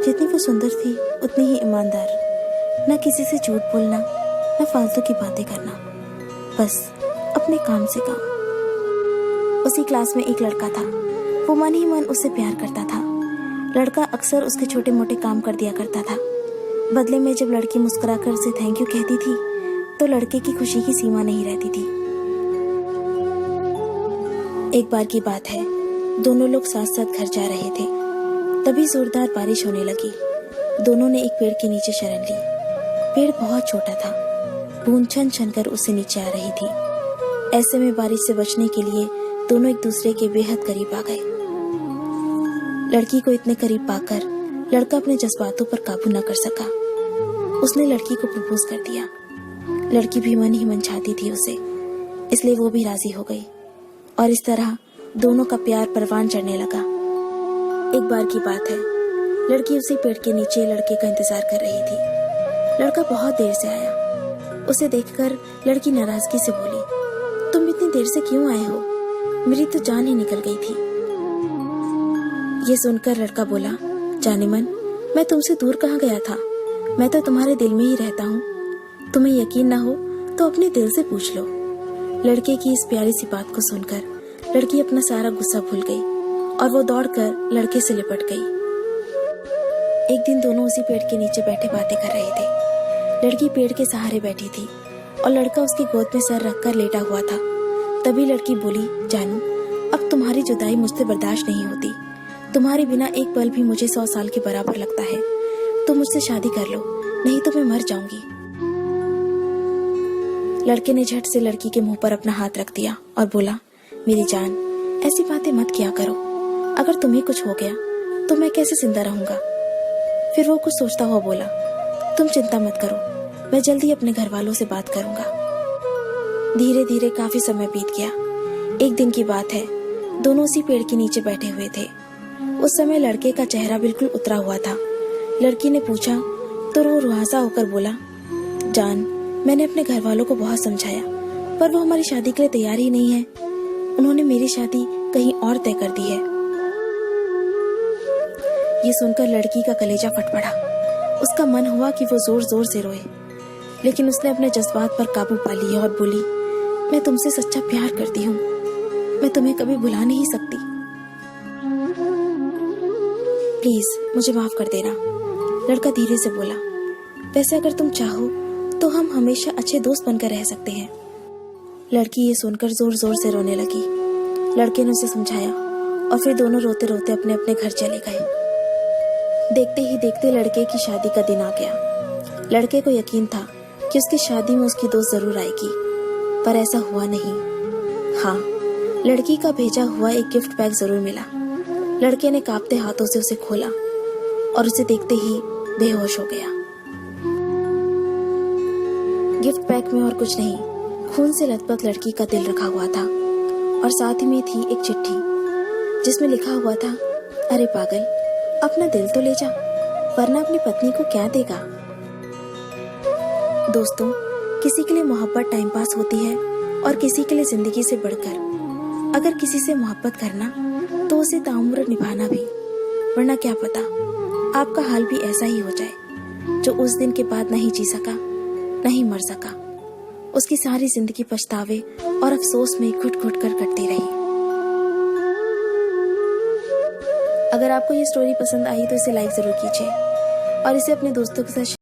जितनी वो सुंदर थी उतनी ही ईमानदार। न किसी से झूठ बोलना, न फालतू की बातें करना, बस अपने काम से काम। उसी क्लास में एक लड़का था। वो मन ही मन उससे प्यार करता था। लड़का अक्सर उसके छोटे मोटे काम कर दिया करता था। बदले में जब लड़की मुस्कुराकर उसे थैंक यू कहती थी तो लड़के की खुशी की सीमा नहीं रहती थी। एक बार की बात है, दोनों लोग साथ साथ घर जा रहे थे। तभी जोरदार बारिश होने लगी। दोनों ने एक पेड़ के नीचे शरण ली। पेड़ बहुत छोटा था, बूंद छन छन कर उससे नीचे आ रही थी। ऐसे में बारिश से बचने के लिए दोनों एक दूसरे के बेहद करीब आ गए। लड़की को इतने करीब पाकर लड़का अपने जज्बातों पर काबू न कर सका। उसने लड़की को प्रपोज कर दिया। लड़की भी मन ही मन चाहती थी उसे, इसलिए वो भी राजी हो गई और इस तरह दोनों का प्यार परवान चढ़ने लगा। एक बार की बात है, लड़की उसी पेड़ के नीचे लड़के का इंतजार कर रही थी। लड़का बहुत देर से आया। उसे देखकर लड़की नाराजगी से बोली, तुम इतनी देर से क्यों आए हो? मेरी तो जान ही निकल गई थी। ये सुनकर लड़का बोला, जाने मन, मैं तुमसे दूर कहाँ गया था, मैं तो तुम्हारे दिल में ही रहता हूँ। तुम्हें यकीन ना हो तो अपने दिल से पूछ लो। लड़के की इस प्यारी सी बात को सुनकर लड़की अपना सारा गुस्सा भूल गई और वो दौड़कर लड़के से लिपट गई। एक दिन दोनों उसी पेड़ के नीचे बैठे बातें कर रहे थे। लड़की पेड़ के सहारे बैठी थी और लड़का उसकी गोद में सर रखकर लेटा हुआ था। तभी लड़की बोली, जानू, अब तुम्हारी जुदाई मुझसे बर्दाश्त नहीं होती। तुम्हारे बिना एक पल भी मुझे 100 साल के बराबर लगता है। तुम मुझसे शादी कर लो, नहीं तो मैं मर जाऊंगी। लड़के ने झट से लड़की के मुंह पर अपना हाथ रख दिया और बोला, मेरी जान, ऐसी बातें मत किया करो। अगर तुम्हें कुछ हो गया तो मैं कैसे जिंदा रहूंगा? फिर वो कुछ सोचता हुआ बोला, तुम चिंता मत करो, मैं जल्दी अपने घर वालों से बात करूंगा। धीरे धीरे काफी समय बीत गया। एक दिन की बात है, दोनों उसी पेड़ के नीचे बैठे हुए थे। उस समय लड़के का चेहरा बिल्कुल उतरा हुआ था। लड़की ने पूछा तो वो रुआसा होकर बोला, जान, मैंने अपने घर वालों को बहुत समझाया, पर वो हमारी शादी के लिए तैयार ही नहीं है। उन्होंने मेरी शादी कहीं और तय कर दी है। ये सुनकर लड़की का कलेजा फट पड़ा। उसका मन हुआ कि वो जोर जोर से रोए, लेकिन उसने अपने जज्बात पर काबू पा लिया और बोली, मैं तुमसे सच्चा प्यार करती हूँ, मैं तुम्हें कभी भुला नहीं सकती। प्लीज मुझे माफ कर देना। लड़का धीरे से बोला, वैसे अगर तुम चाहो तो हम हमेशा अच्छे दोस्त बनकर रह सकते हैं। लड़की ये सुनकर जोर जोर से रोने लगी। लड़के ने उसे समझाया और फिर दोनों रोते रोते अपने अपने घर चले गए। देखते ही देखते लड़के की शादी का दिन आ गया। लड़के को यकीन था कि उसकी शादी में उसकी दोस्त जरूर आएगी, पर ऐसा हुआ नहीं। हाँ, लड़की का भेजा हुआ एक गिफ्ट पैक जरूर मिला। लड़के ने कांपते हाथों से उसे खोला और उसे देखते ही बेहोश हो गया। गिफ्ट पैक में और कुछ नहीं, खून से लथपथ लड़की का दिल रखा हुआ था और साथ ही में थी एक चिट्ठी जिसमें लिखा हुआ था, अरे पागल, अपना दिल तो ले जा, वरना अपनी पत्नी को क्या देगा। दोस्तों, किसी के लिए मोहब्बत टाइम पास होती है और किसी के लिए जिंदगी से बढ़कर। अगर किसी से मोहब्बत करना तो उसे ताउम्र निभाना भी, वरना क्या पता आपका हाल भी ऐसा ही हो जाए जो उस दिन के बाद नहीं जी सका, नहीं मर सका। उसकी सारी जिंदगी पछतावे और अफसोस में घुट घुट कर कटती रही। अगर आपको ये स्टोरी पसंद आई तो इसे लाइक जरूर कीजिए और इसे अपने दोस्तों के साथ